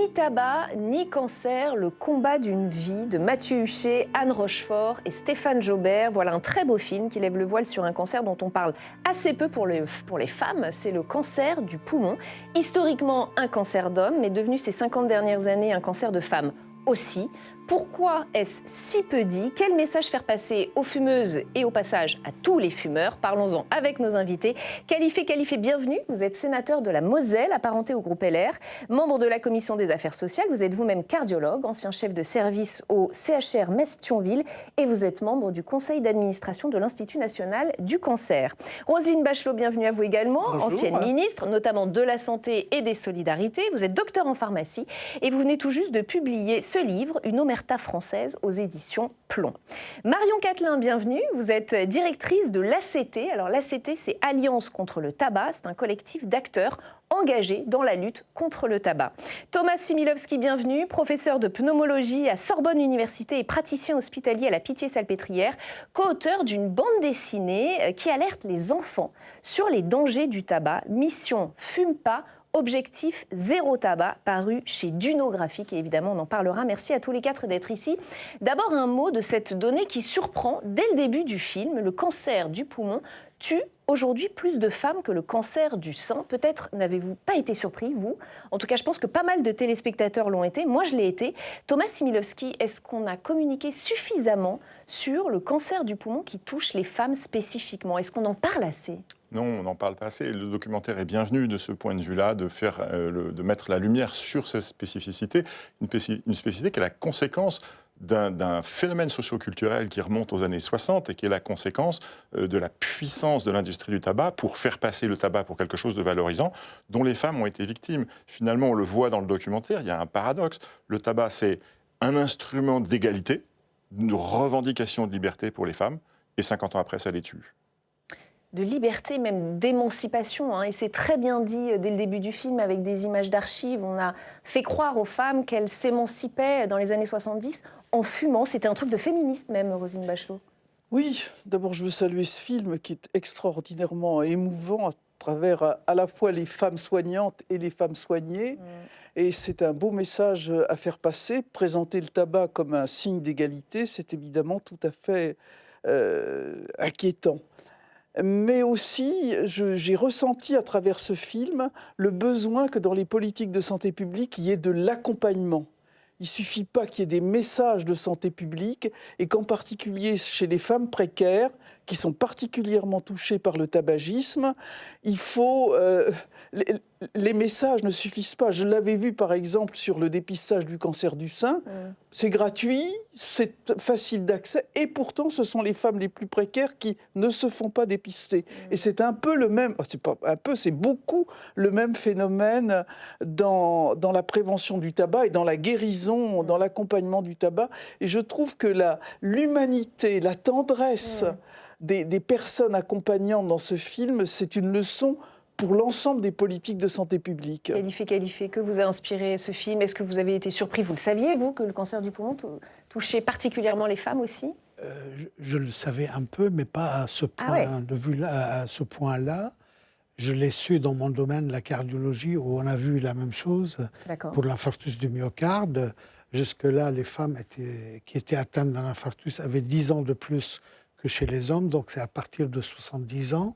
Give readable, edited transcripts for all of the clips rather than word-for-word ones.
Ni tabac, ni cancer, le combat d'une vie de Mathieu Huchet, Anne Rochefort et Stéphane Jaubert. Voilà un très beau film qui lève le voile sur un cancer dont on parle assez peu pour les femmes. C'est le cancer du poumon. Historiquement un cancer d'homme, mais devenu ces 50 dernières années un cancer de femme aussi. Pourquoi est-ce si peu dit? Quel message faire passer aux fumeuses et au passage à tous les fumeurs? Parlons-en avec nos invités. Khalifé, bienvenue. Vous êtes sénateur de la Moselle, apparenté au groupe LR, membre de la Commission des Affaires sociales. Vous êtes vous-même cardiologue, ancien chef de service au CHR Metz-Thionville et vous êtes membre du conseil d'administration de l'Institut national du cancer. Roselyne Bachelot, bienvenue à vous également. Bonjour. Ancienne ministre, notamment de la Santé et des Solidarités. Vous êtes docteur en pharmacie et vous venez tout juste de publier ce livre, Une omerta française aux éditions Plomb. Marion Catelin, bienvenue. Vous êtes directrice de l'ACT. Alors l'ACT, c'est Alliance contre le tabac. C'est un collectif d'acteurs engagés dans la lutte contre le tabac. Thomas Similovski, bienvenue. Professeur de pneumologie à Sorbonne Université et praticien hospitalier à la Pitié-Salpêtrière, co-auteur d'une bande dessinée qui alerte les enfants sur les dangers du tabac. Mission Fume pas. Objectif zéro tabac, paru chez Duno Graphique, et évidemment on en parlera. Merci à tous les quatre d'être ici. D'abord un mot de cette donnée qui surprend dès le début du film. Le cancer du poumon tue aujourd'hui plus de femmes que le cancer du sein. Peut-être n'avez-vous pas été surpris, vous. En tout cas, je pense que pas mal de téléspectateurs l'ont été. Moi, je l'ai été. Thomas Similovski, est-ce qu'on a communiqué suffisamment sur le cancer du poumon qui touche les femmes spécifiquement? Est-ce qu'on en parle assez ? Non, on n'en parle pas assez. Le documentaire est bienvenu de ce point de vue-là, de mettre la lumière sur cette spécificité, une spécificité qui est la conséquence d'un phénomène socio-culturel qui remonte aux années 60 et qui est la conséquence de la puissance de l'industrie du tabac pour faire passer le tabac pour quelque chose de valorisant, dont les femmes ont été victimes. Finalement, on le voit dans le documentaire, il y a un paradoxe. Le tabac, c'est un instrument d'égalité, une revendication de liberté pour les femmes, et 50 ans après, ça les tue. De liberté, même d'émancipation. Hein. Et c'est très bien dit dès le début du film, avec des images d'archives. On a fait croire aux femmes qu'elles s'émancipaient dans les années 70 en fumant. C'était un truc de féministe même, Roselyne Bachelot. Oui, d'abord je veux saluer ce film qui est extraordinairement émouvant à travers à la fois les femmes soignantes et les femmes soignées. Et c'est un beau message à faire passer. Présenter le tabac comme un signe d'égalité, c'est évidemment tout à fait inquiétant. Mais aussi, j'ai ressenti à travers ce film le besoin que dans les politiques de santé publique, il y ait de l'accompagnement. Il ne suffit pas qu'il y ait des messages de santé publique et qu'en particulier chez les femmes précaires, qui sont particulièrement touchées par le tabagisme, il faut... les messages ne suffisent pas. Je l'avais vu par exemple sur le dépistage du cancer du sein. C'est gratuit, c'est facile d'accès et pourtant ce sont les femmes les plus précaires qui ne se font pas dépister. Et c'est un peu le même, c'est pas un peu, c'est beaucoup le même phénomène dans la prévention du tabac et dans la guérison, dans l'accompagnement du tabac. Et je trouve que l'humanité, la tendresse des personnes accompagnantes dans ce film, c'est une leçon pour l'ensemble des politiques de santé publique. Khalifé, que vous a inspiré ce film? Est-ce que vous avez été surpris? Vous le saviez, vous, que le cancer du poumon touchait particulièrement les femmes aussi? Je le savais un peu, mais pas à ce point de vue-là, à ce point-là. Je l'ai su dans mon domaine, la cardiologie, où on a vu la même chose pour l'infarctus du myocarde. Jusque-là, les femmes qui étaient atteintes d'un infarctus avaient 10 ans de plus que chez les hommes, donc c'est à partir de 70 ans.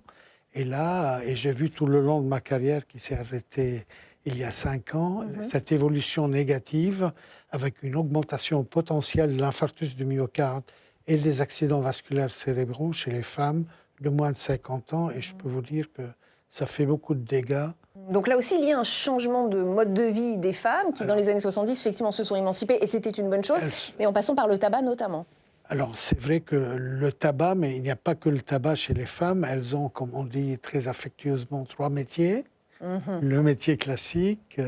Et là, j'ai vu tout le long de ma carrière qui s'est arrêtée il y a 5 ans, cette évolution négative avec une augmentation potentielle de l'infarctus du myocarde et des accidents vasculaires cérébraux chez les femmes de moins de 50 ans. Et je peux vous dire que ça fait beaucoup de dégâts. Donc là aussi, il y a un changement de mode de vie des femmes qui, dans les années 70, effectivement, se sont émancipées et c'était une bonne chose, mais en passant par le tabac notamment. Alors, c'est vrai que le tabac, mais il n'y a pas que le tabac chez les femmes. Elles ont, comme on dit très affectueusement, 3 métiers. Le métier classique,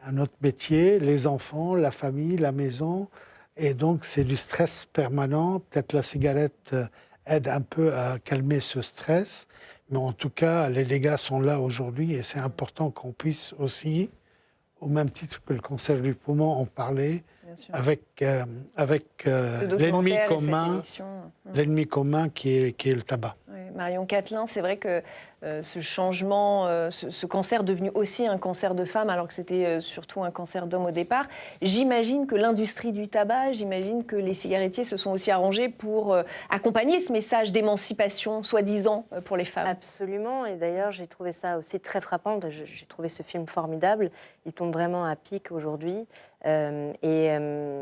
un autre métier, les enfants, la famille, la maison. Et donc, c'est du stress permanent. Peut-être la cigarette aide un peu à calmer ce stress. Mais en tout cas, les dégâts sont là aujourd'hui et c'est important qu'on puisse aussi, au même titre que le cancer du poumon, en parler avec l'ennemi commun qui est le tabac. Marion Catelin, c'est vrai que ce changement, ce cancer devenu aussi un cancer de femme, alors que c'était surtout un cancer d'homme au départ. J'imagine que l'industrie du tabac, j'imagine que les cigarettiers se sont aussi arrangés pour accompagner ce message d'émancipation, soi-disant, pour les femmes. Absolument, et d'ailleurs j'ai trouvé ça aussi très frappant, j'ai trouvé ce film formidable, il tombe vraiment à pic aujourd'hui, en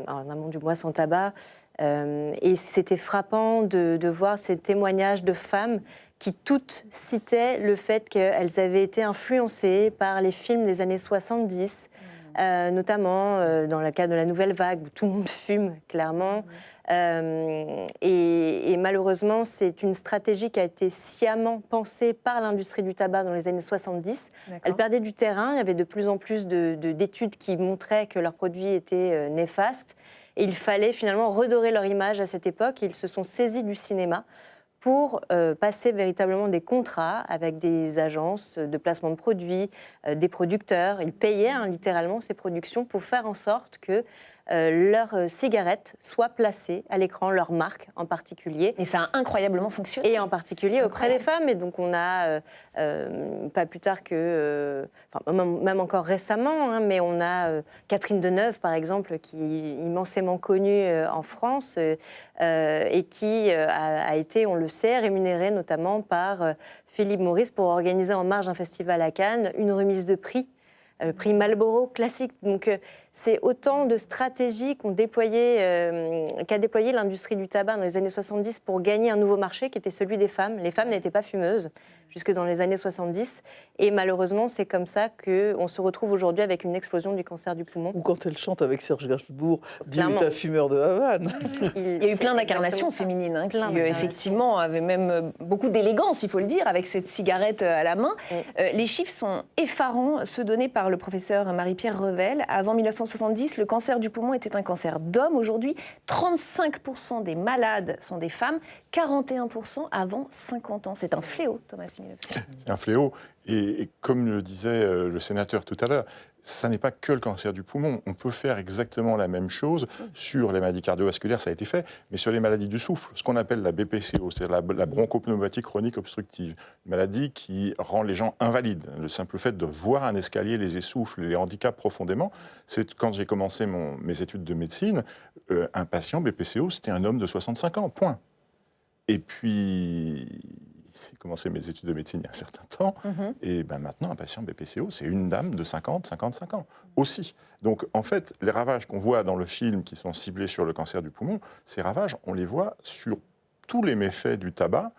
amont du mois sans tabac, et c'était frappant de voir ces témoignages de femmes qui toutes citaient le fait qu'elles avaient été influencées par les films des années 70, notamment dans le cadre de la Nouvelle Vague, où tout le monde fume, clairement. Et malheureusement, c'est une stratégie qui a été sciemment pensée par l'industrie du tabac dans les années 70. Elle perdait du terrain, il y avait de plus en plus d'études qui montraient que leurs produits étaient néfastes. Et il fallait finalement redorer leur image à cette époque. Ils se sont saisis du cinéma pour passer véritablement des contrats avec des agences de placement de produits, des producteurs. Ils payaient littéralement ces productions pour faire en sorte que leurs cigarettes soient placées à l'écran, leur marque en particulier. Et ça a incroyablement fonctionné. Et en particulier auprès des femmes. Et donc on a, pas plus tard que, même encore récemment, mais on a Catherine Deneuve, par exemple, qui est immensément connue en France et qui a été, on le sait, rémunérée notamment par Philippe Maurice pour organiser en marge d'un festival à Cannes une remise de prix. Le prix Marlboro classique. Donc, c'est autant de stratégies qu'a déployé l'industrie du tabac dans les années 70 pour gagner un nouveau marché qui était celui des femmes. Les femmes n'étaient pas fumeuses jusque dans les années 70. Et malheureusement, c'est comme ça qu'on se retrouve aujourd'hui avec une explosion du cancer du poumon. Ou quand elle chante avec Serge Gainsbourg, « Dieu est un fumeur de Havane ». Il y a eu plein d'incarnations féminines qui, effectivement, avaient même beaucoup d'élégance, il faut le dire, avec cette cigarette à la main. Les chiffres sont effarants, ceux donnés par le professeur Marie-Pierre Revel. Avant 1970, le cancer du poumon était un cancer d'homme. Aujourd'hui, 35% des malades sont des femmes, 41% avant 50 ans. C'est un fléau, Thomas Similovski. C'est un fléau. Et comme le disait le sénateur tout à l'heure, ça n'est pas que le cancer du poumon. On peut faire exactement la même chose sur les maladies cardiovasculaires, ça a été fait, mais sur les maladies du souffle, ce qu'on appelle la BPCO, c'est-à-dire la bronchopneumopathie chronique obstructive, une maladie qui rend les gens invalides. Le simple fait de voir un escalier les essouffle, les handicape profondément. C'est quand j'ai commencé mes études de médecine, un patient BPCO, c'était un homme de 65 ans, point. Et puis, j'ai commencé mes études de médecine il y a un certain temps, et maintenant, un patient BPCO, c'est une dame de 55 ans aussi. Donc, en fait, les ravages qu'on voit dans le film qui sont ciblés sur le cancer du poumon, ces ravages, on les voit sur tous les méfaits du tabac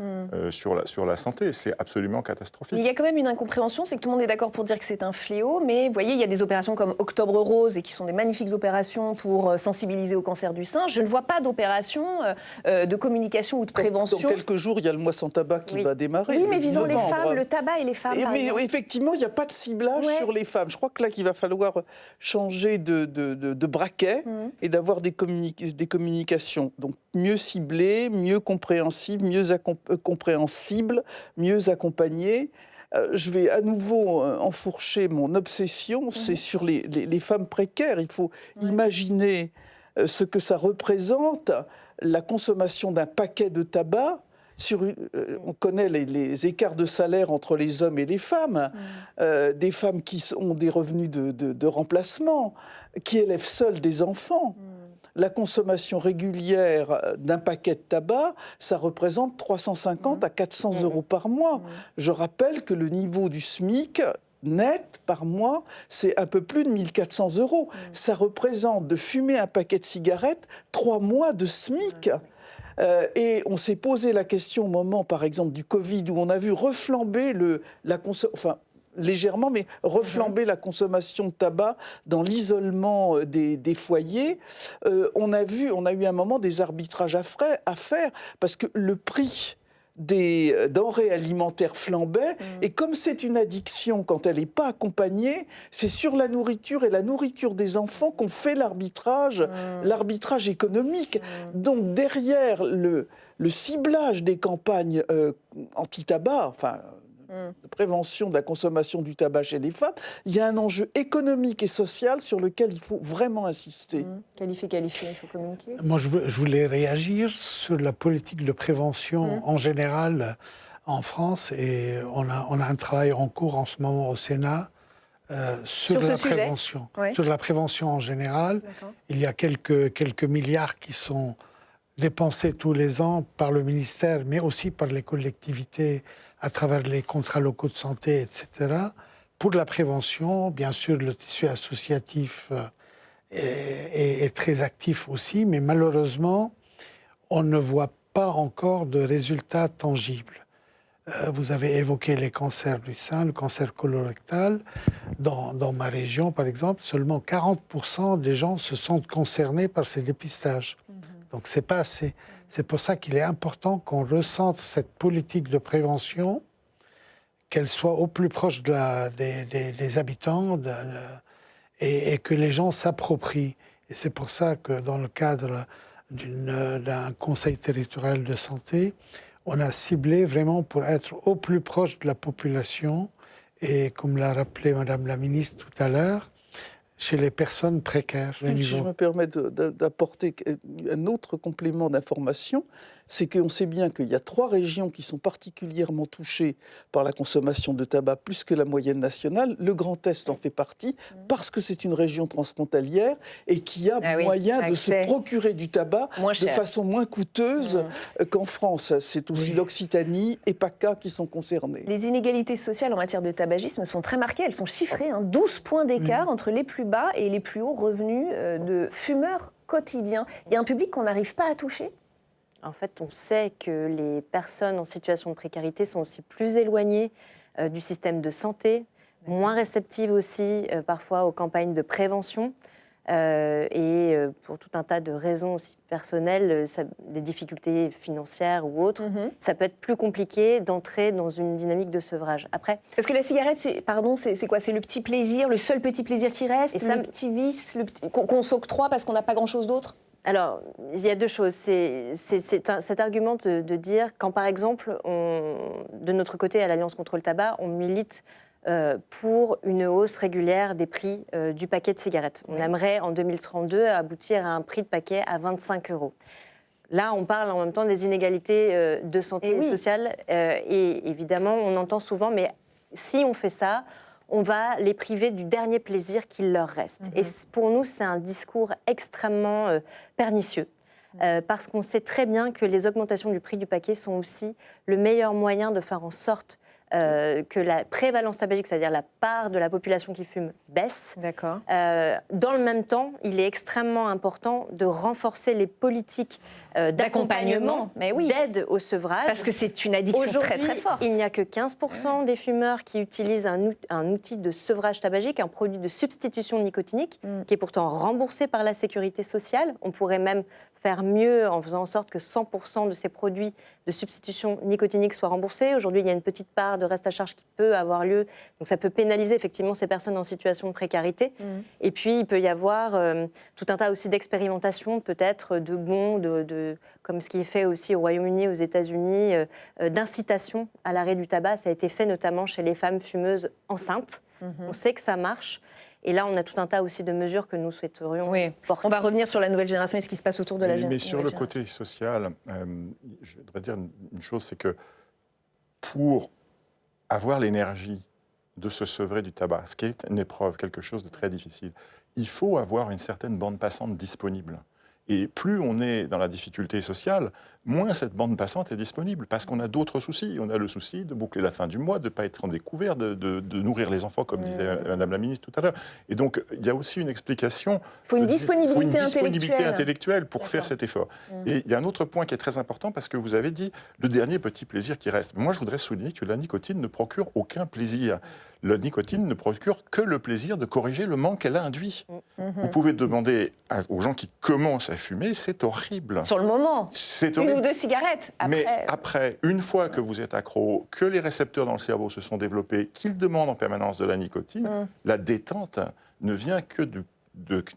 sur la santé. C'est absolument catastrophique. Mais il y a quand même une incompréhension, c'est que tout le monde est d'accord pour dire que c'est un fléau, mais vous voyez, il y a des opérations comme Octobre Rose et qui sont des magnifiques opérations pour sensibiliser au cancer du sein. Je ne vois pas d'opération de communication ou de prévention. Dans quelques jours, il y a le mois sans tabac qui va démarrer. Oui, mais visant les femmes, le tabac et les femmes. Mais effectivement, il n'y a pas de ciblage sur les femmes. Je crois que là, qu'il va falloir changer de braquet et d'avoir des communications. Donc, mieux ciblées, mieux compréhensibles, compréhensibles, mieux accompagnées. Je vais à nouveau enfourcher mon obsession, c'est sur les femmes précaires. Il faut imaginer ce que ça représente, la consommation d'un paquet de tabac. On connaît les écarts de salaire entre les hommes et les femmes, des femmes qui ont des revenus de remplacement, qui élèvent seules des enfants. La consommation régulière d'un paquet de tabac, ça représente 350 à 400 euros par mois. Je rappelle que le niveau du SMIC net par mois, c'est un peu plus de 1 400 euros. Ça représente de fumer un paquet de cigarettes 3 mois de SMIC. Et on s'est posé la question au moment, par exemple, du Covid, où on a vu reflamber légèrement, mais reflamber la consommation de tabac dans l'isolement des foyers. On a eu un moment des arbitrages à faire, parce que le prix des denrées alimentaires flambait, et comme c'est une addiction, quand elle n'est pas accompagnée, c'est sur la nourriture et la nourriture des enfants qu'on fait l'arbitrage économique. Donc derrière le ciblage des campagnes anti-tabac, de prévention de la consommation du tabac chez les femmes, il y a un enjeu économique et social sur lequel il faut vraiment insister. Qualifier, il faut communiquer. Moi, je voulais réagir sur la politique de prévention en général en France et on a un travail en cours en ce moment au Sénat sur la prévention. Ouais. Sur la prévention en général. Il y a quelques milliards qui sont dépensés tous les ans par le ministère, mais aussi par les collectivités à travers les contrats locaux de santé, etc. Pour la prévention, bien sûr, le tissu associatif est très actif aussi, mais malheureusement, on ne voit pas encore de résultats tangibles. Vous avez évoqué les cancers du sein, le cancer colorectal. Dans ma région, par exemple, seulement 40% des gens se sentent concernés par ces dépistages. Donc, c'est pas assez. C'est pour ça qu'il est important qu'on recentre cette politique de prévention, qu'elle soit au plus proche des habitants et que les gens s'approprient. Et c'est pour ça que dans le cadre d'un conseil territorial de santé, on a ciblé vraiment pour être au plus proche de la population et, comme l'a rappelé Madame la ministre tout à l'heure, chez les personnes précaires. Si je me permets d'apporter un autre complément d'information, c'est qu'on sait bien qu'il y a 3 régions qui sont particulièrement touchées par la consommation de tabac, plus que la moyenne nationale. Le Grand Est en fait partie, parce que c'est une région transfrontalière et qui a moyen de se procurer du tabac de façon moins coûteuse qu'en France. C'est aussi l'Occitanie et PACA qui sont concernés. Les inégalités sociales en matière de tabagisme sont très marquées, elles sont chiffrées, 12 points d'écart entre les plus bas et les plus hauts revenus de fumeurs quotidiens. Il y a un public qu'on n'arrive pas à toucher ? En fait, on sait que les personnes en situation de précarité sont aussi plus éloignées du système de santé, moins réceptives aussi parfois aux campagnes de prévention. Et pour tout un tas de raisons aussi personnelles, des difficultés financières ou autres, ça peut être plus compliqué d'entrer dans une dynamique de sevrage. Après, parce que la cigarette, c'est quoi ? C'est le petit plaisir, le seul petit plaisir qui reste, et le petit vice qu'on s'octroie parce qu'on n'a pas grand-chose d'autre ? Alors, il y a 2 choses. C'est cet argument de dire, quand par exemple, de notre côté, à l'Alliance contre le tabac, on milite pour une hausse régulière des prix du paquet de cigarettes. On aimerait, en 2032, aboutir à un prix de paquet à 25 €. Là, on parle en même temps des inégalités de santé sociale. Et évidemment, on entend souvent, mais si on fait ça, on va les priver du dernier plaisir qu'il leur reste. Et pour nous, c'est un discours extrêmement pernicieux. Parce qu'on sait très bien que les augmentations du prix du paquet sont aussi le meilleur moyen de faire en sorte que la prévalence tabagique, c'est-à-dire la part de la population qui fume, baisse. D'accord. Dans le même temps, il est extrêmement important de renforcer les politiques d'accompagnement, d'aide au sevrage. Parce que c'est une addiction très très forte. Il n'y a que 15% des fumeurs qui utilisent un outil de sevrage tabagique, un produit de substitution nicotinique, qui est pourtant remboursé par la sécurité sociale. On pourrait même faire mieux en faisant en sorte que 100% de ces produits de substitution nicotinique soient remboursés. Aujourd'hui, il y a une petite part de reste à charge qui peut avoir lieu. Donc ça peut pénaliser effectivement ces personnes en situation de précarité. Et puis, il peut y avoir tout un tas aussi d'expérimentations, peut-être de bons, comme ce qui est fait aussi au Royaume-Uni, aux États-Unis, d'incitation à l'arrêt du tabac. Ça a été fait notamment chez les femmes fumeuses enceintes. On sait que ça marche. Et là, on a tout un tas aussi de mesures que nous souhaiterions porter. On va revenir sur la nouvelle génération et ce qui se passe autour de la génération. Mais sur le côté social, je voudrais dire une chose, c'est que pour avoir l'énergie de se sevrer du tabac, ce qui est une épreuve, quelque chose de très difficile, il faut avoir une certaine bande passante disponible. Et plus on est dans la difficulté sociale, moins cette bande passante est disponible, parce qu'on a d'autres soucis. On a le souci de boucler la fin du mois, de ne pas être en découvert, de nourrir les enfants, comme disait Madame la ministre tout à l'heure. Et donc, il y a aussi une explication. Il faut une disponibilité intellectuelle pour faire cet effort. Et il y a un autre point qui est très important, parce que vous avez dit le dernier petit plaisir qui reste. Moi, je voudrais souligner que la nicotine ne procure aucun plaisir. La nicotine ne procure que le plaisir de corriger le manque qu'elle a induit. Vous pouvez demander aux gens qui commencent à fumer, c'est horrible. Sur le moment, c'est horrible. 1 ou 2 cigarettes. Après... Mais après, une fois que vous êtes accro, que les récepteurs dans le cerveau se sont développés, qu'ils demandent en permanence de la nicotine, la détente ne vient que du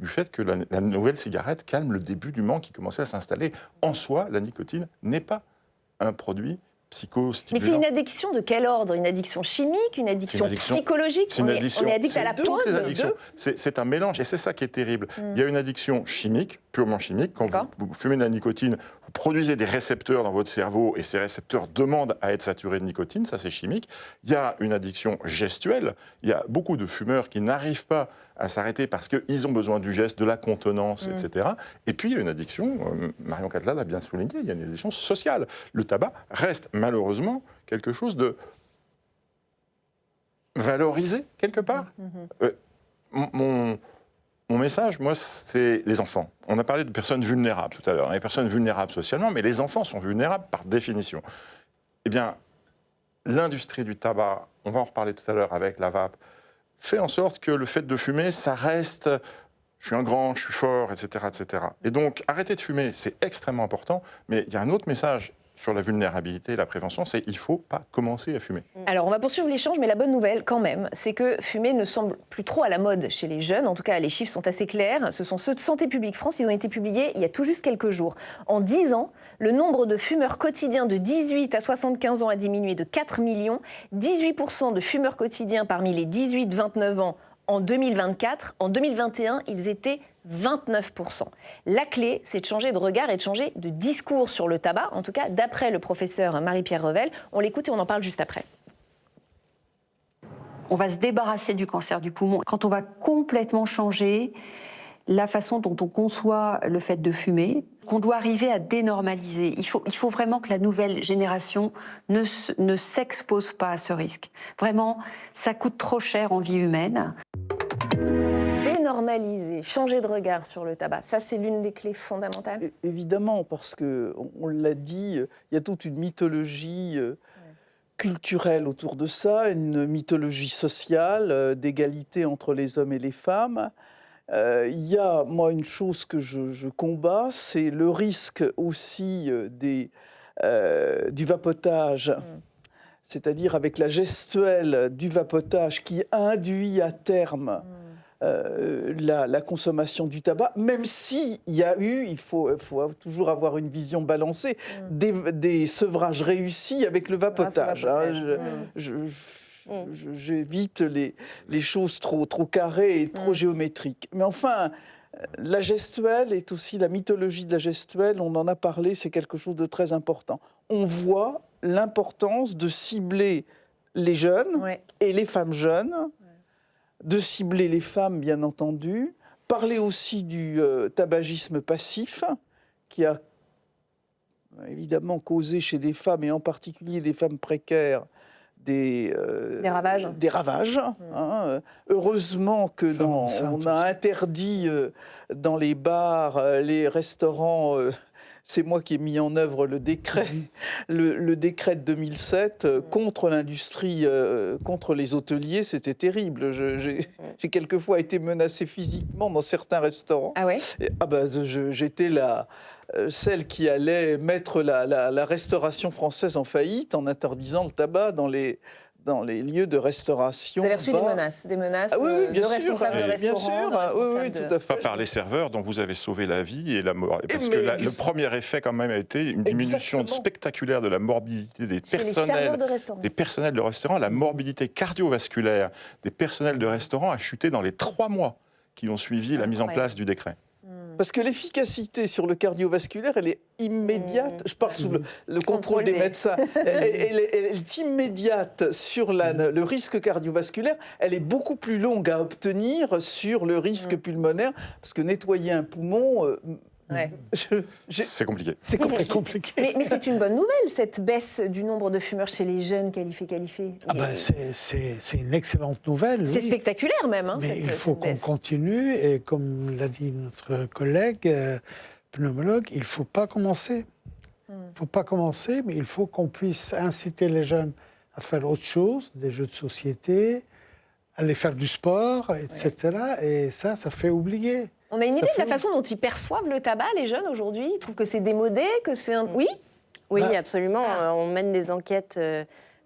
fait que la nouvelle cigarette calme le début du manque qui commençait à s'installer. En soi, la nicotine n'est pas un produit psychostimulant. Mais c'est une addiction de quel ordre? Une addiction chimique, une addiction psychologique? On est addict à la pause? C'est un mélange, et c'est ça qui est terrible. Il y a une addiction chimique, purement chimique. Quand vous fumez de la nicotine, vous produisez des récepteurs dans votre cerveau, et ces récepteurs demandent à être saturés de nicotine, ça c'est chimique. Il y a une addiction gestuelle. Il y a beaucoup de fumeurs qui n'arrivent pas à s'arrêter parce qu'ils ont besoin du geste, de la contenance, etc. Et puis il y a une addiction, Marion Cattelan l'a bien souligné, il y a une addiction sociale. Le tabac reste malheureusement quelque chose de valorisé quelque part. Mon message, moi, c'est les enfants. On a parlé de personnes vulnérables tout à l'heure. Les personnes vulnérables socialement, mais les enfants sont vulnérables par définition. Eh bien, l'industrie du tabac, on va en reparler tout à l'heure avec la vape, fait en sorte que le fait de fumer, ça reste « je suis un grand, je suis fort », etc., etc. Et donc, arrêter de fumer, c'est extrêmement important, mais il y a un autre message sur la vulnérabilité et la prévention, c'est qu'il ne faut pas commencer à fumer. Alors, on va poursuivre l'échange, mais la bonne nouvelle, quand même, c'est que fumer ne semble plus trop à la mode chez les jeunes. En tout cas, les chiffres sont assez clairs. Ce sont ceux de Santé publique France. Ils ont été publiés il y a tout juste quelques jours. En 10 ans, le nombre de fumeurs quotidiens de 18 à 75 ans a diminué de 4 millions. 18% de fumeurs quotidiens parmi les 18-29 ans en 2024. En 2021, ils étaient 29%. La clé, c'est de changer de regard et de changer de discours sur le tabac, en tout cas d'après le professeur Marie-Pierre Revel. On l'écoute et on en parle juste après. On va se débarrasser du cancer du poumon. Quand on va complètement changer la façon dont on conçoit le fait de fumer, qu'on doit arriver à dénormaliser. Il faut vraiment que la nouvelle génération ne s'expose pas à ce risque. Vraiment, ça coûte trop cher en vie humaine. Dénormaliser, changer de regard sur le tabac, ça c'est l'une des clés fondamentales. Évidemment, parce qu'on l'a dit, il y a toute une mythologie culturelle autour de ça, une mythologie sociale, d'égalité entre les hommes et les femmes. Il y a, moi, une chose que je combats, c'est le risque aussi du vapotage. C'est-à-dire avec la gestuelle du vapotage qui induit à terme la consommation du tabac, même s'il y a eu, il faut toujours avoir une vision balancée, des sevrages réussis avec le vapotage. J'évite les choses trop carrées et trop géométriques. Mais enfin, la gestuelle est aussi la mythologie de la gestuelle, on en a parlé, c'est quelque chose de très important. On voit l'importance de cibler les jeunes et les femmes jeunes, de cibler les femmes, bien entendu, parler aussi du tabagisme passif, qui a évidemment causé chez des femmes, et en particulier des femmes précaires, des ravages. Heureusement que on a interdit dans les bars, les restaurants. C'est moi qui ai mis en œuvre le décret, le décret de 2007 contre l'industrie, contre les hôteliers. C'était terrible. J'ai quelquefois été menacée physiquement dans certains restaurants. Ah ouais? J'étais celle qui allait mettre la restauration française en faillite en interdisant le tabac dans les lieux de restauration. Vous avez reçu des menaces oui, bien de sûr, responsables de restaurants, oui, tout à fait. Pas par les serveurs dont vous avez sauvé la vie et la mort. Parce que le premier effet, quand même, a été une diminution spectaculaire de la morbidité des personnels de restaurant. La morbidité cardiovasculaire des personnels de restaurant a chuté dans les 3 mois qui ont suivi la mise en place du décret. Parce que l'efficacité sur le cardiovasculaire, elle est immédiate. Je parle sous le contrôle des médecins. Elle est immédiate sur le risque cardiovasculaire. Elle est beaucoup plus longue à obtenir sur le risque pulmonaire. Parce que nettoyer un poumon... c'est compliqué. C'est compliqué. Mais c'est une bonne nouvelle, cette baisse du nombre de fumeurs chez les jeunes qualifiés. C'est une excellente nouvelle. C'est spectaculaire même. Mais il faut qu'on continue, et comme l'a dit notre collègue pneumologue, il ne faut pas commencer. Il ne faut pas commencer, mais il faut qu'on puisse inciter les jeunes à faire autre chose, des jeux de société, aller faire du sport, etc. Et ça fait oublier. On a une idée de la façon dont ils perçoivent le tabac, les jeunes, aujourd'hui? Ils trouvent que c'est démodé, que c'est un... Oui, absolument. On mène des enquêtes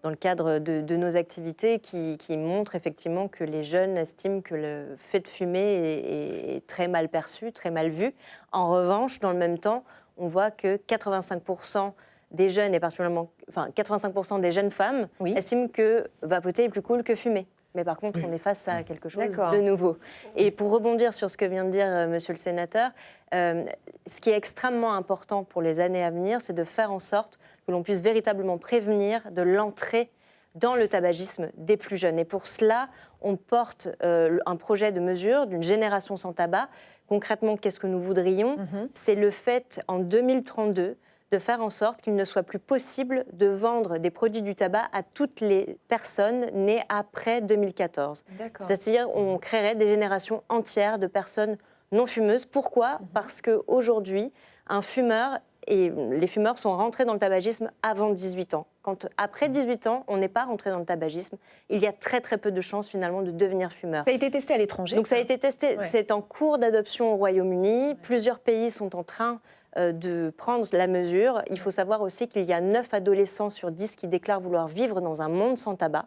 dans le cadre de nos activités qui montrent effectivement que les jeunes estiment que le fait de fumer est très mal perçu, très mal vu. En revanche, dans le même temps, on voit que 85% des jeunes, et particulièrement 85% des jeunes femmes, estiment que vapoter est plus cool que fumer. Mais par contre, on est face à quelque chose de nouveau. Et pour rebondir sur ce que vient de dire monsieur le sénateur, ce qui est extrêmement important pour les années à venir, c'est de faire en sorte que l'on puisse véritablement prévenir de l'entrée dans le tabagisme des plus jeunes. Et pour cela, on porte un projet de mesure d'une génération sans tabac. Concrètement, qu'est-ce que nous voudrions ? C'est le fait, en 2032, de faire en sorte qu'il ne soit plus possible de vendre des produits du tabac à toutes les personnes nées après 2014. C'est-à-dire on créerait des générations entières de personnes non fumeuses. Pourquoi ? Parce qu'aujourd'hui, un fumeur, et les fumeurs sont rentrés dans le tabagisme avant 18 ans. Quand, après 18 ans, on n'est pas rentré dans le tabagisme, il y a très très peu de chances finalement de devenir fumeur. Ça a été testé à l'étranger. Donc ça a été testé, c'est en cours d'adoption au Royaume-Uni. Plusieurs pays sont en train de prendre la mesure. Il faut savoir aussi qu'il y a 9 adolescents sur 10 qui déclarent vouloir vivre dans un monde sans tabac.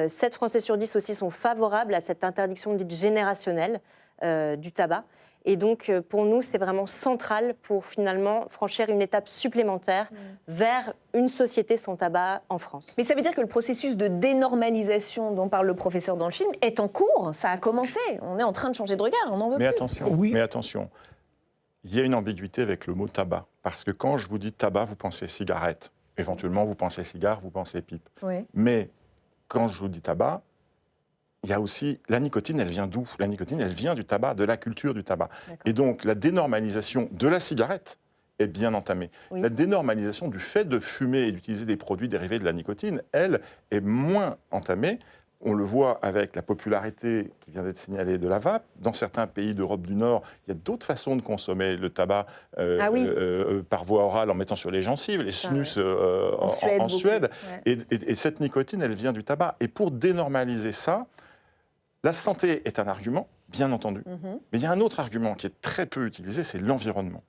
7 Français sur 10 aussi sont favorables à cette interdiction dite générationnelle du tabac. Et donc, pour nous, c'est vraiment central pour finalement franchir une étape supplémentaire vers une société sans tabac en France. Mais ça veut dire que le processus de dénormalisation dont parle le professeur dans le film est en cours, ça a commencé. On est en train de changer de regard, on n'en veut plus. Mais attention, il y a une ambiguïté avec le mot tabac. Parce que quand je vous dis tabac, vous pensez cigarette. Éventuellement, vous pensez cigare, vous pensez pipe. Mais quand je vous dis tabac, il y a aussi, la nicotine, elle vient d'où ? La nicotine, elle vient du tabac, de la culture du tabac. Et donc, la dénormalisation de la cigarette est bien entamée. La dénormalisation du fait de fumer et d'utiliser des produits dérivés de la nicotine, elle, est moins entamée. On le voit avec la popularité qui vient d'être signalée de la vape. Dans certains pays d'Europe du Nord, il y a d'autres façons de consommer le tabac par voie orale en mettant sur les gencives, les snus en Suède. Et cette nicotine, elle vient du tabac. Et pour dénormaliser ça, la santé est un argument, bien entendu. Mais il y a un autre argument qui est très peu utilisé, c'est l'environnement.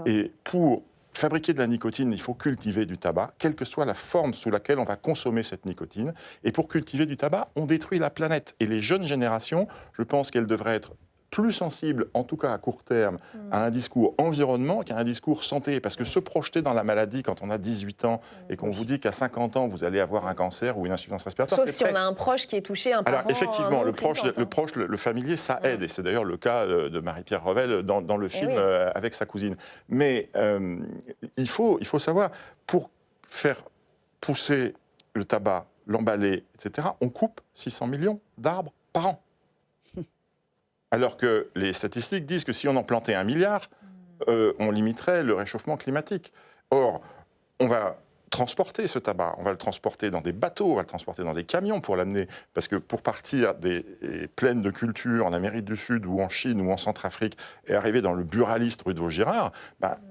Et pour fabriquer de la nicotine, il faut cultiver du tabac, quelle que soit la forme sous laquelle on va consommer cette nicotine. Et pour cultiver du tabac, on détruit la planète. Et les jeunes générations, je pense qu'elles devraient être plus sensibles, en tout cas à court terme, à un discours environnement qu'à un discours santé. Parce que se projeter dans la maladie quand on a 18 ans et qu'on vous dit qu'à 50 ans, vous allez avoir un cancer ou une insuffisance respiratoire... Sauf si on a un proche qui est touché, un parent... Alors effectivement, le proche, le familier, ça aide. Et c'est d'ailleurs le cas de Marie-Pierre Revel dans le film avec sa cousine. Mais il faut savoir, pour faire pousser le tabac, l'emballer, etc., on coupe 600 millions d'arbres par an. Alors que les statistiques disent que si on en plantait 1 milliard, on limiterait le réchauffement climatique. Or, on va transporter ce tabac, on va le transporter dans des bateaux, on va le transporter dans des camions pour l'amener. Parce que pour partir des plaines de culture en Amérique du Sud ou en Chine ou en Centrafrique et arriver dans le buraliste rue de Vaugirard,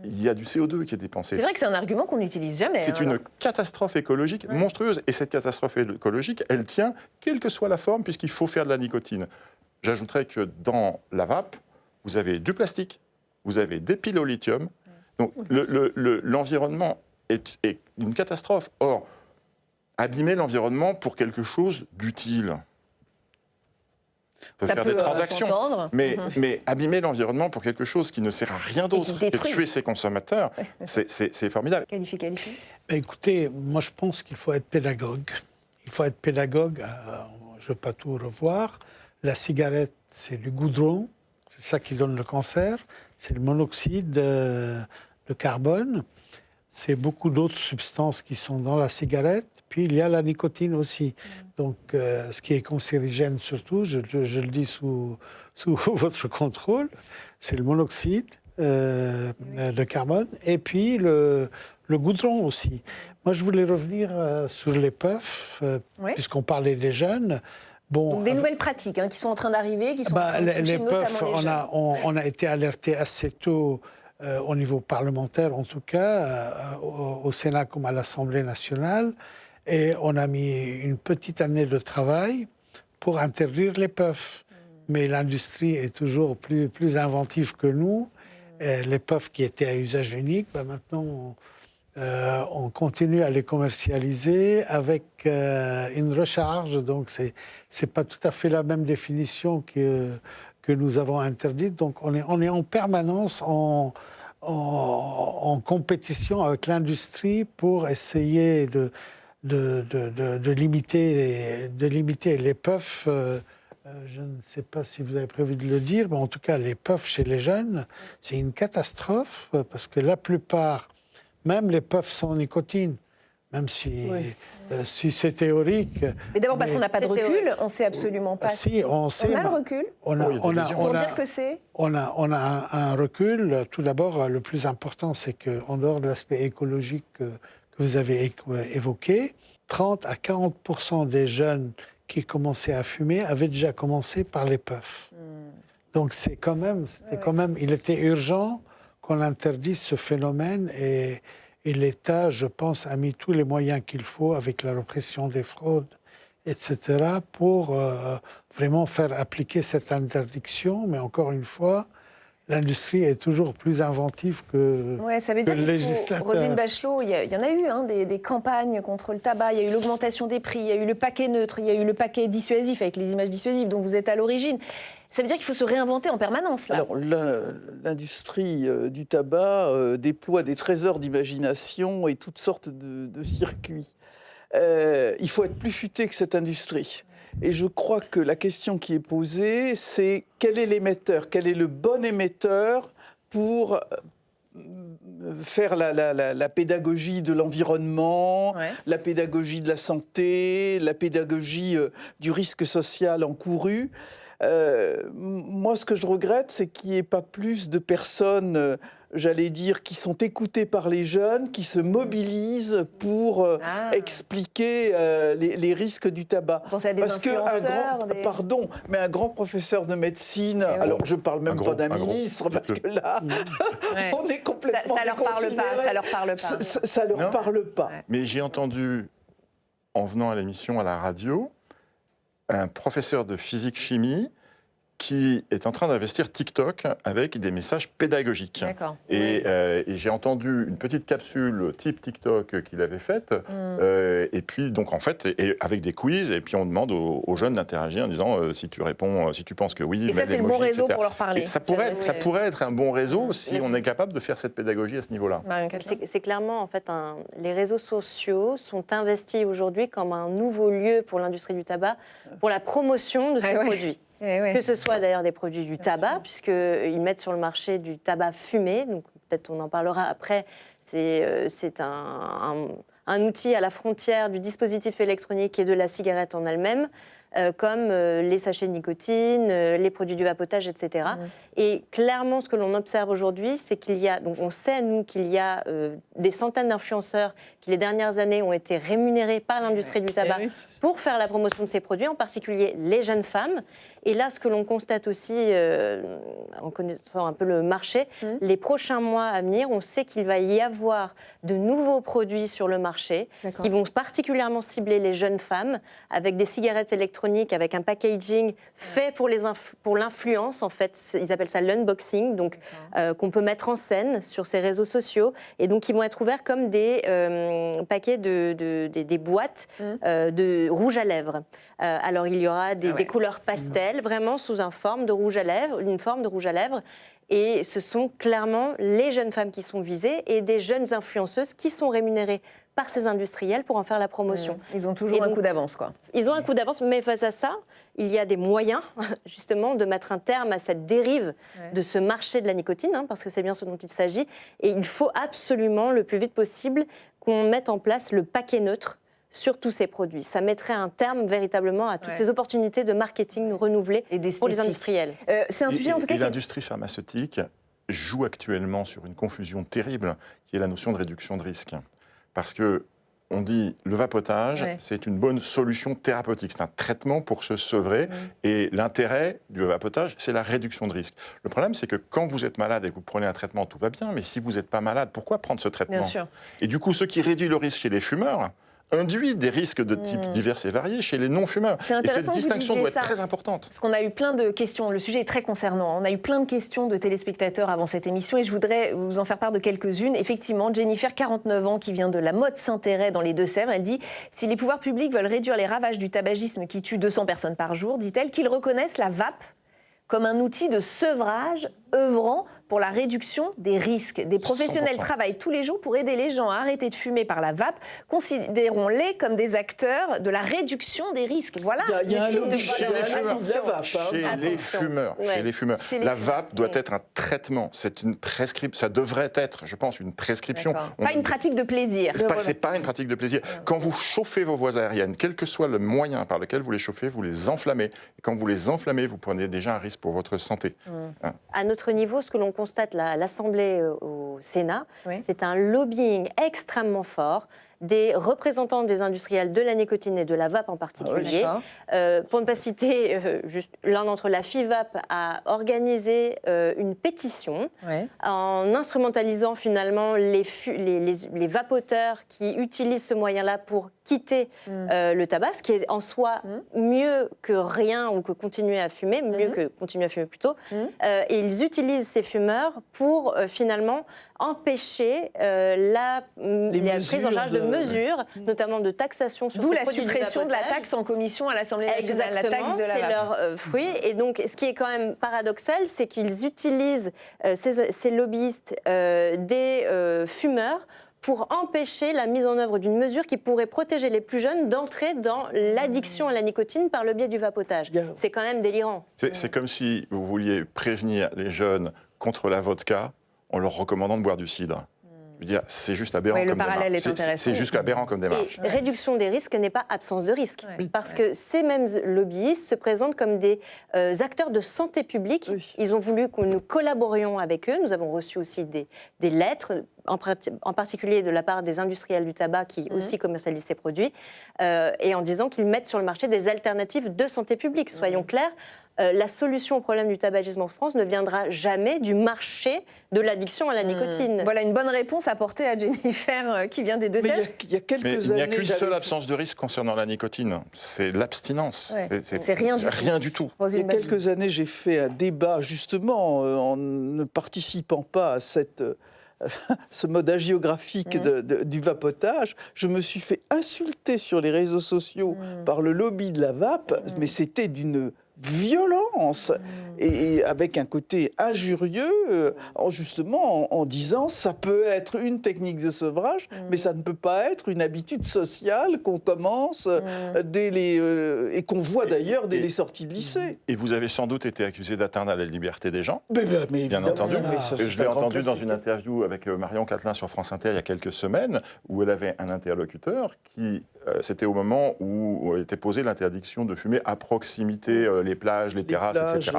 il y a du CO2 qui est dépensé. C'est vrai que c'est un argument qu'on n'utilise jamais. C'est une catastrophe écologique monstrueuse. Et cette catastrophe écologique, elle tient, quelle que soit la forme, puisqu'il faut faire de la nicotine. J'ajouterais que dans la vape, vous avez du plastique, vous avez des piles au lithium. Donc l'environnement est une catastrophe. Or, abîmer l'environnement pour quelque chose d'utile. On peut faire des transactions, mais abîmer l'environnement pour quelque chose qui ne sert à rien d'autre que tuer ses consommateurs, c'est formidable. Qualifié. Écoutez, moi je pense qu'il faut être pédagogue. Il faut être pédagogue, je ne veux pas tout revoir. La cigarette, c'est du goudron, c'est ça qui donne le cancer, c'est le monoxyde de carbone, c'est beaucoup d'autres substances qui sont dans la cigarette, puis il y a la nicotine aussi. Donc, ce qui est cancérigène surtout, je le dis sous votre contrôle, c'est le monoxyde de carbone, et puis le goudron aussi. Moi, je voulais revenir sur les puffs, puisqu'on parlait des jeunes. Bon, donc des nouvelles pratiques qui sont en train d'arriver, qui sont en train de toucher les puffs, notamment les jeunes. On a été alerté assez tôt, au niveau parlementaire en tout cas, au Sénat comme à l'Assemblée nationale, et on a mis une petite année de travail pour interdire les puffs. Mais l'industrie est toujours plus inventive que nous. Les puffs qui étaient à usage unique, maintenant... on continue à les commercialiser avec une recharge, donc c'est pas tout à fait la même définition que nous avons interdite. Donc on est en permanence en en compétition avec l'industrie pour essayer de limiter les puffs. Je ne sais pas si vous avez prévu de le dire, mais en tout cas, les puffs chez les jeunes, c'est une catastrophe parce que la plupart, même les puffs sans nicotine, même si, si c'est théorique. Mais d'abord parce qu'on n'a pas de recul, on ne sait absolument pas. Si, on a le recul. Pour dire que c'est. On a un recul. Tout d'abord, le plus important, c'est qu'en dehors de l'aspect écologique que vous avez évoqué, 30 à 40% des jeunes qui commençaient à fumer avaient déjà commencé par les puffs. Donc c'était quand même, il était urgent qu'on interdise ce phénomène et l'État, je pense, a mis tous les moyens qu'il faut avec la répression des fraudes, etc., pour vraiment faire appliquer cette interdiction. Mais encore une fois, l'industrie est toujours plus inventive que, ça veut dire le législateur. Roselyne Bachelot, il y en a eu des campagnes contre le tabac, il y a eu l'augmentation des prix, il y a eu le paquet neutre, il y a eu le paquet dissuasif avec les images dissuasives dont vous êtes à l'origine. Ça veut dire qu'il faut se réinventer en permanence, là. Alors, l'industrie du tabac déploie des trésors d'imagination et toutes sortes de circuits. Il faut être plus futé que cette industrie. Et je crois que la question qui est posée, c'est quel est l'émetteur, quel est le bon émetteur pour faire la pédagogie de l'environnement, la pédagogie de la santé, la pédagogie du risque social encouru. Moi, ce que je regrette, c'est qu'il n'y ait pas plus de personnes, j'allais dire, qui sont écoutées par les jeunes, qui se mobilisent pour expliquer les risques du tabac. Parce un grand professeur de médecine, alors je ne parle même pas d'un ministre, parce que là, on est complètement ça leur parle pas, ça leur parle pas. Ça leur parle pas. Mais j'ai entendu, en venant à l'émission à la radio, un professeur de physique-chimie qui est en train d'investir TikTok avec des messages pédagogiques. D'accord. Et j'ai entendu une petite capsule type TikTok qu'il avait faite, et puis donc en fait, avec des quiz, et puis on demande aux jeunes d'interagir en disant si tu réponds, si tu penses que oui, et ça c'est le bon réseau pour leur parler. Et ça pourrait être un bon réseau si on est capable de faire cette pédagogie à ce niveau-là. C'est clairement en fait les réseaux sociaux sont investis aujourd'hui comme un nouveau lieu pour l'industrie du tabac pour la promotion de ces produits. Que ce soit d'ailleurs des produits du tabac, puisqu'ils mettent sur le marché du tabac fumé, donc peut-être on en parlera après, c'est un outil à la frontière du dispositif électronique et de la cigarette en elle-même, comme les sachets de nicotine, les produits du vapotage, etc. Et clairement, ce que l'on observe aujourd'hui, c'est qu'il y a, donc on sait, nous, qu'il y a des centaines d'influenceurs qui, les dernières années, ont été rémunérés par l'industrie du tabac pour faire la promotion de ces produits, en particulier les jeunes femmes. Et là, ce que l'on constate aussi, en connaissant un peu le marché, les prochains mois à venir, on sait qu'il va y avoir de nouveaux produits sur le marché qui vont particulièrement cibler les jeunes femmes avec des cigarettes électroniques, avec un packaging fait pour l'influence, en fait. Ils appellent ça l'unboxing, donc qu'on peut mettre en scène sur ces réseaux sociaux. Et donc, ils vont être ouverts comme des paquets, des boîtes de rouge à lèvres. Alors, il y aura des couleurs pastel, vraiment sous une forme de rouge à lèvres. Et ce sont clairement les jeunes femmes qui sont visées et des jeunes influenceuses qui sont rémunérées par ces industriels pour en faire la promotion. Ils ont toujours un coup d'avance, quoi. Ils ont un coup d'avance, mais face à ça, il y a des moyens, justement, de mettre un terme à cette dérive de ce marché de la nicotine, parce que c'est bien ce dont il s'agit. Et il faut absolument, le plus vite possible, qu'on mette en place le paquet neutre sur tous ces produits. Ça mettrait un terme véritablement à toutes ces opportunités de marketing renouvelées pour les industriels. C'est un sujet en tout cas. L'industrie pharmaceutique joue actuellement sur une confusion terrible qui est la notion de réduction de risque. Parce que on dit le vapotage, c'est une bonne solution thérapeutique, c'est un traitement pour se sevrer. Et l'intérêt du vapotage, c'est la réduction de risque. Le problème, c'est que quand vous êtes malade et que vous prenez un traitement, tout va bien. Mais si vous n'êtes pas malade, pourquoi prendre ce traitement ? Bien sûr. Et du coup, ce qui réduit le risque chez les fumeurs induit des risques de type divers et variés chez les non-fumeurs. Et cette distinction doit être très importante. Parce qu'on a eu plein de questions, le sujet est très concernant. On a eu plein de questions de téléspectateurs avant cette émission et je voudrais vous en faire part de quelques-unes. Effectivement, Jennifer, 49 ans, qui vient de la Motte-Saint-Héret dans les Deux-Sèvres, elle dit « Si les pouvoirs publics veulent réduire les ravages du tabagisme qui tue 200 personnes par jour, dit-elle, qu'ils reconnaissent la vape comme un outil de sevrage œuvrant pour la réduction des risques. Des professionnels 100%. travaillent tous les jours pour aider les gens à arrêter de fumer par la vape. Considérons-les comme des acteurs de la réduction des risques. Voilà. Il y a un lobby Chez les fumeurs. de la vape. Chez les fumeurs. Chez les La fumeurs. vape doit être un traitement. C'est une prescription. Ça devrait être, je pense, une prescription. Pas une pratique de plaisir. C'est pas une pratique de plaisir. Quand vous chauffez vos voies aériennes, quel que soit le moyen par lequel vous les chauffez, vous les enflammez. Et quand vous les enflammez, vous prenez déjà un risque pour votre santé. Hein. À notre niveau, ce que l'on constate à l'Assemblée au Sénat, Oui. c'est un lobbying extrêmement fort des représentants des industriels de la nicotine et de la vape en particulier. Pour ne pas citer, juste l'un d'entre eux, la FIVAP, a organisé une pétition en instrumentalisant finalement les vapoteurs qui utilisent ce moyen-là pour quitter le tabac, ce qui est en soi mieux que rien ou que continuer à fumer, mieux que continuer à fumer plutôt. Et ils utilisent ces fumeurs pour finalement empêcher la prise en charge de mesures, notamment de taxation sur D'où ces la produits du suppression de la vapotage. taxe en commission à l'Assemblée nationale. La taxe Exactement, de la c'est vape. leur fruit. Et donc, ce qui est quand même paradoxal, c'est qu'ils utilisent, ces lobbyistes, des fumeurs pour empêcher la mise en œuvre d'une mesure qui pourrait protéger les plus jeunes d'entrer dans l'addiction à la nicotine par le biais du vapotage. C'est quand même délirant. C'est comme si vous vouliez prévenir les jeunes contre la vodka en leur recommandant de boire du cidre. Je veux dire, c'est juste aberrant Oui, le comme parallèle démarche. est intéressant. C'est juste aberrant comme démarche. Et réduction des risques n'est pas absence de risque. Parce que ces mêmes lobbyistes se présentent comme des acteurs de santé publique. Oui. Ils ont voulu que nous collaborions avec eux. Nous avons reçu aussi des lettres, en particulier de la part des industriels du tabac qui aussi commercialisent ces produits, et en disant qu'ils mettent sur le marché des alternatives de santé publique. Soyons clairs. La solution au problème du tabagisme en France ne viendra jamais du marché de l'addiction à la nicotine. Voilà une bonne réponse apportée à Jennifer qui vient des Mais Deux-Sèvres. il y a quelques Mais années... il n'y a qu'une seule j'avais- absence de risque concernant la nicotine, c'est l'abstinence. Ouais. C'est rien du tout. Rien du tout. Rose Il y a Ulbach. quelques années, j'ai fait un débat, justement, en ne participant pas à ce mode hagiographique du vapotage. Je me suis fait insulter sur les réseaux sociaux par le lobby de la vape, mais c'était d'une violence et avec un côté injurieux, en disant ça peut être une technique de sevrage, mais ça ne peut pas être une habitude sociale qu'on commence et qu'on voit d'ailleurs dès les sorties de lycée. Et vous avez sans doute été accusé d'atteindre à la liberté des gens. Mais Bien évidemment, entendu. mais ça, c'est Je l'ai un grand entendu dans classique. une interview avec Marion Catelin sur France Inter il y a quelques semaines, où elle avait un interlocuteur qui, c'était au moment où était posée l'interdiction de fumer à proximité, les plages, les terrasses, etc.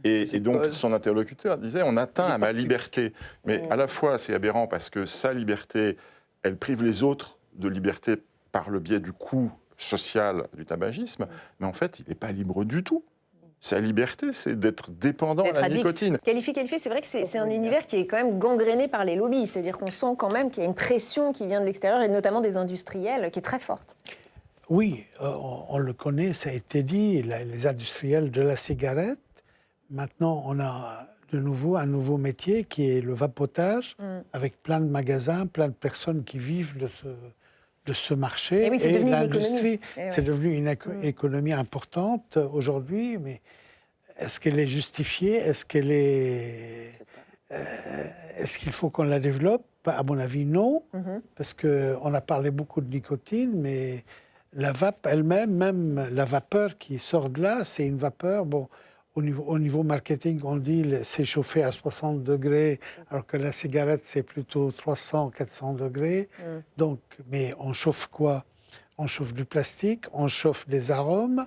Et donc son interlocuteur disait, on atteint à ma liberté. Mais à la fois, c'est aberrant parce que sa liberté, elle prive les autres de liberté par le biais du coût social du tabagisme, mais en fait, il n'est pas libre du tout. Sa liberté, c'est d'être dépendant à la nicotine. Qualifié, c'est vrai que c'est un univers qui est quand même gangréné par les lobbies. C'est-à-dire qu'on sent quand même qu'il y a une pression qui vient de l'extérieur, et notamment des industriels, qui est très forte. Oui, on le connaît, ça a été dit, les industriels de la cigarette. Maintenant, on a de nouveau un nouveau métier qui est le vapotage, avec plein de magasins, plein de personnes qui vivent de ce marché. Et oui, c'est devenu une l'industrie, économie. c'est devenu une économie importante aujourd'hui, mais est-ce qu'elle est justifiée? Est-ce qu'il faut qu'on la développe? À mon avis, non, parce qu'on a parlé beaucoup de nicotine, mais la vape elle-même, même la vapeur qui sort de là, c'est une vapeur, bon, au niveau marketing, on dit c'est chauffé à 60 degrés, alors que la cigarette, c'est plutôt 300, 400 degrés. Donc, mais on chauffe quoi? On chauffe du plastique, on chauffe des arômes,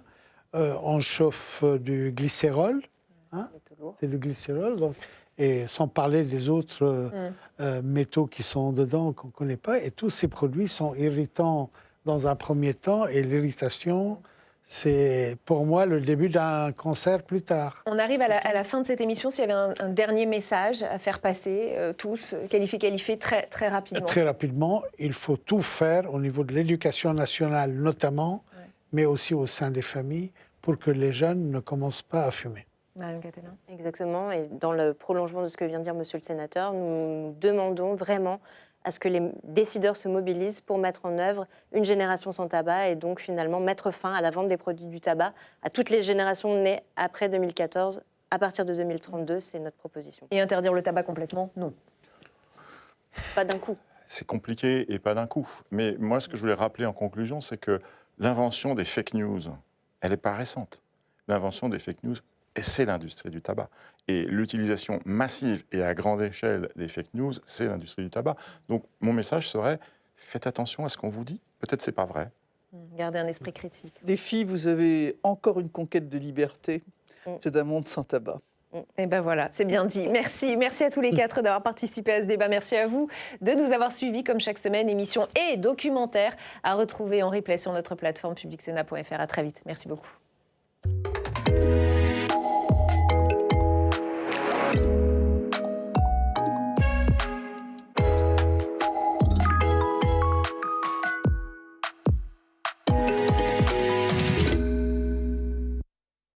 on chauffe du glycérol. Hein? C'est du glycérol. Donc, et sans parler des autres métaux qui sont dedans qu'on ne connaît pas. Et tous ces produits sont irritants dans un premier temps, et l'irritation, c'est pour moi le début d'un cancer plus tard. On arrive à la fin de cette émission. S'il y avait un dernier message à faire passer, tous, qualifiés très, très rapidement. Très rapidement, il faut tout faire au niveau de l'éducation nationale notamment, mais aussi au sein des familles, pour que les jeunes ne commencent pas à fumer. Madame Catelin. Exactement. Et dans le prolongement de ce que vient de dire Monsieur le Sénateur, nous demandons vraiment à ce que les décideurs se mobilisent pour mettre en œuvre une génération sans tabac et donc finalement mettre fin à la vente des produits du tabac à toutes les générations nées après 2014 À partir de 2032, c'est notre proposition. Et interdire le tabac complètement, non. Pas d'un coup. C'est compliqué et pas d'un coup. Mais moi, ce que je voulais rappeler en conclusion, c'est que l'invention des fake news, elle n'est pas récente. L'invention des fake news, c'est l'industrie du tabac. Et l'utilisation massive et à grande échelle des fake news, c'est l'industrie du tabac. Donc, mon message serait, faites attention à ce qu'on vous dit. Peut-être c'est pas vrai. Gardez un esprit critique. Les filles, vous avez encore une conquête de liberté. C'est un monde sans tabac. Et ben voilà, c'est bien dit. Merci à tous les quatre d'avoir participé à ce débat. Merci à vous de nous avoir suivis comme chaque semaine. Émission et documentaire à retrouver en replay sur notre plateforme publicsena.fr. À très vite. Merci beaucoup.